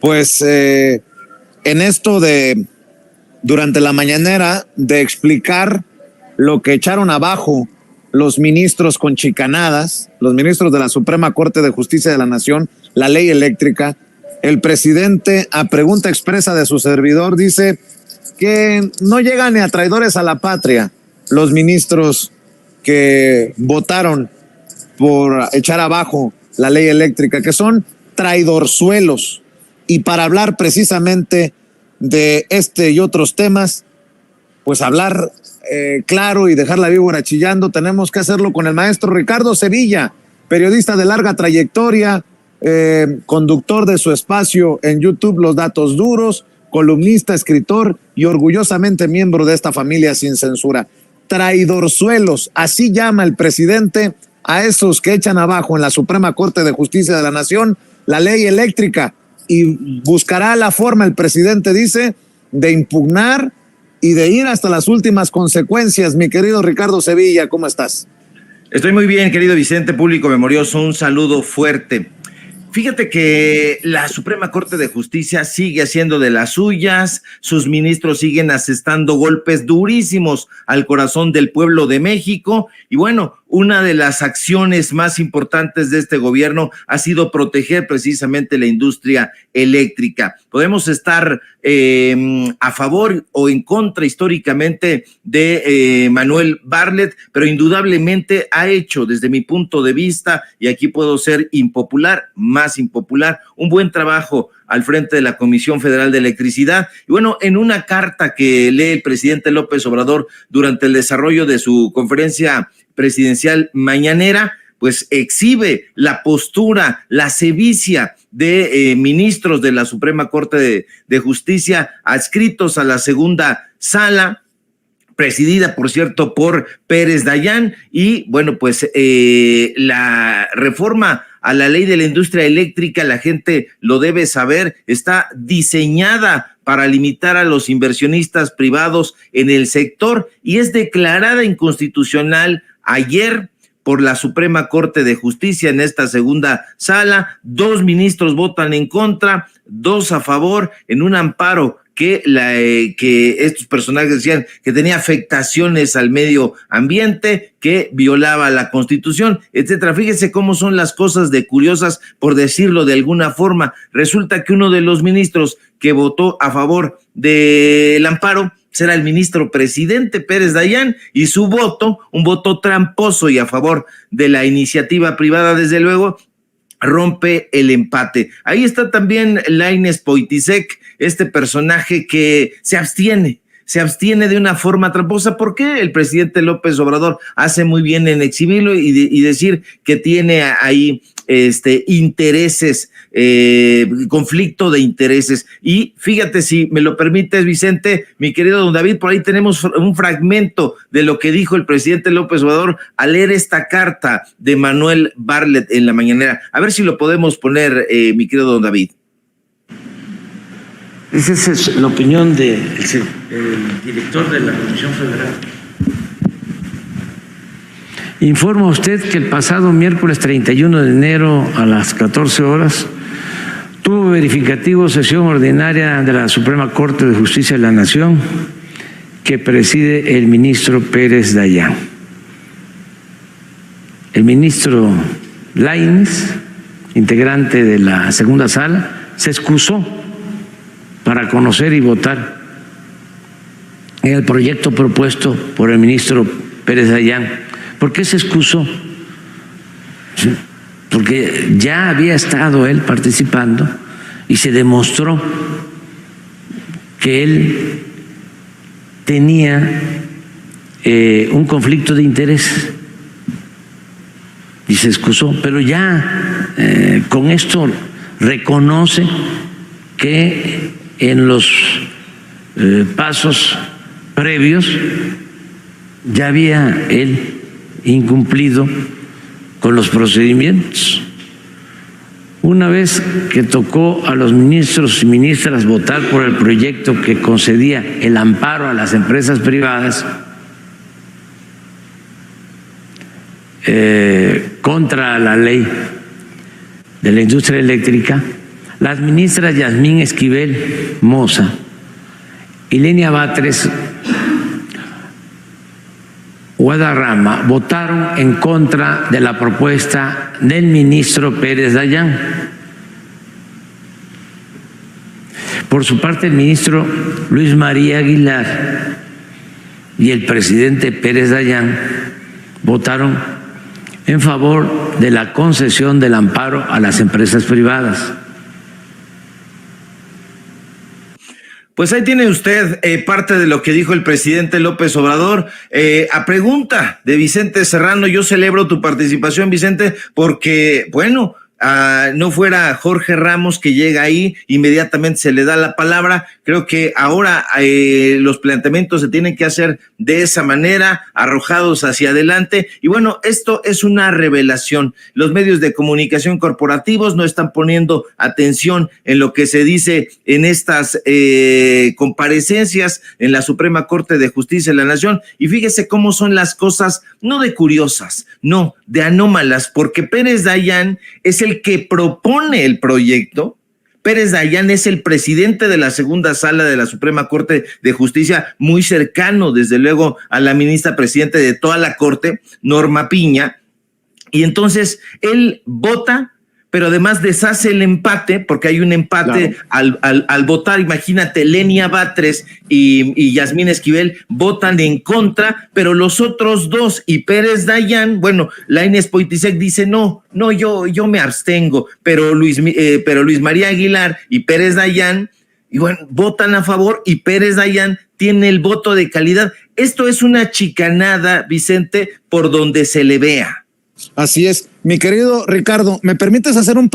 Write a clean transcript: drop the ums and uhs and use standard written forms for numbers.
pues en esto de, durante la mañanera, de explicar lo que echaron abajo los ministros con chicanadas, los ministros de la Suprema Corte de Justicia de la Nación, la ley eléctrica, el presidente, a pregunta expresa de su servidor, dice que no llegan ni a traidores a la patria los ministros que votaron por echar abajo la ley eléctrica, que son traidorzuelos. Y para hablar precisamente de este y otros temas, pues hablar claro y dejar la víbora chillando, tenemos que hacerlo con el maestro Ricardo Sevilla, periodista de larga trayectoria, conductor de su espacio en YouTube Los Datos Duros, columnista, escritor y orgullosamente miembro de esta familia sin censura. Traidorzuelos, así llama el presidente a esos que echan abajo en la Suprema Corte de Justicia de la Nación la ley eléctrica, y buscará la forma, el presidente dice, de impugnar y de ir hasta las últimas consecuencias. Mi querido Ricardo Sevilla, ¿cómo estás? Estoy muy bien, querido Vicente, público memorioso, un saludo fuerte. Fíjate que la Suprema Corte de Justicia sigue haciendo de las suyas, sus ministros siguen asestando golpes durísimos al corazón del pueblo de México, y bueno, una de las acciones más importantes de este gobierno ha sido proteger precisamente la industria eléctrica. Podemos estar a favor o en contra históricamente de Manuel Bartlett, pero indudablemente ha hecho, desde mi punto de vista, y aquí puedo ser impopular, más impopular, un buen trabajo al frente de la Comisión Federal de Electricidad. Y bueno, en una carta que lee el presidente López Obrador durante el desarrollo de su conferencia presidencial mañanera, pues exhibe la postura, la sevicia de ministros de la Suprema Corte de Justicia adscritos a la segunda sala, presidida, por cierto, por Pérez Dayán. Y bueno, pues la reforma a la ley de la industria eléctrica, la gente lo debe saber, está diseñada para limitar a los inversionistas privados en el sector y es declarada inconstitucional ayer por la Suprema Corte de Justicia en esta segunda sala. 2 ministros votan en contra, 2 a favor, en un amparo que estos personajes decían que tenía afectaciones al medio ambiente, que violaba la Constitución, etcétera. Fíjese cómo son las cosas de curiosas, por decirlo de alguna forma. Resulta que uno de los ministros que votó a favor del amparo será el ministro presidente Pérez Dayán, y su voto, un voto tramposo y a favor de la iniciativa privada, desde luego, rompe el empate. Ahí está también Lainez Poitisek, este personaje que se abstiene de una forma tramposa. ¿Por qué? El presidente López Obrador hace muy bien en exhibirlo y decir que tiene ahí intereses, conflicto de intereses. Y fíjate, si me lo permites, Vicente, mi querido don David, por ahí tenemos un fragmento de lo que dijo el presidente López Obrador al leer esta carta de Manuel Bartlett en la mañanera. A ver si lo podemos poner, mi querido don David. Esa es la opinión del director de la Comisión Federal. Informo a usted que el pasado miércoles 31 de enero a las 14 horas tuvo verificativo sesión ordinaria de la Suprema Corte de Justicia de la Nación que preside el ministro Pérez Dayán. El ministro Lainez, integrante de la segunda sala, se excusó para conocer y votar en el proyecto propuesto por el ministro Pérez Dayán. ¿Por qué se excusó? Porque ya había estado él participando y se demostró que él tenía un conflicto de interés y se excusó, pero ya con esto reconoce que en los pasos previos ya había él incumplido con los procedimientos. Una vez que tocó a los ministros y ministras votar por el proyecto que concedía el amparo a las empresas privadas contra la ley de la industria eléctrica, Las ministras Yasmín Esquivel Moza y Lenia Batres Guadarrama votaron en contra de la propuesta del ministro Pérez Dayán. Por su parte, el ministro Luis María Aguilar y el presidente Pérez Dayán votaron en favor de la concesión del amparo a las empresas privadas. Pues ahí tiene usted parte de lo que dijo el presidente López Obrador. A pregunta de Vicente Serrano, yo celebro tu participación, Vicente, porque, bueno, no fuera Jorge Ramos que llega ahí, inmediatamente se le da la palabra. Creo que ahora los planteamientos se tienen que hacer de esa manera, arrojados hacia adelante. Y bueno, esto es una revelación. Los medios de comunicación corporativos no están poniendo atención en lo que se dice en estas comparecencias en la Suprema Corte de Justicia de la Nación. Y fíjese cómo son las cosas, no de curiosas, no, de anómalas, porque Pérez Dayán es el que propone el proyecto. Pérez Dayán es el presidente de la segunda sala de la Suprema Corte de Justicia, muy cercano, desde luego, a la ministra presidente de toda la Corte, Norma Piña, y entonces él vota, pero además deshace el empate, porque hay un empate. Claro. Al votar. Imagínate, Lenia Batres y Yasmín Esquivel votan en contra, pero los otros dos y Pérez Dayán, bueno, Lainez Poitisek dice no, yo me abstengo, pero Luis María Aguilar y Pérez Dayán, y bueno, votan a favor y Pérez Dayán tiene el voto de calidad. Esto es una chicanada, Vicente, por donde se le vea. Así es. Mi querido Ricardo, ¿me permites hacer un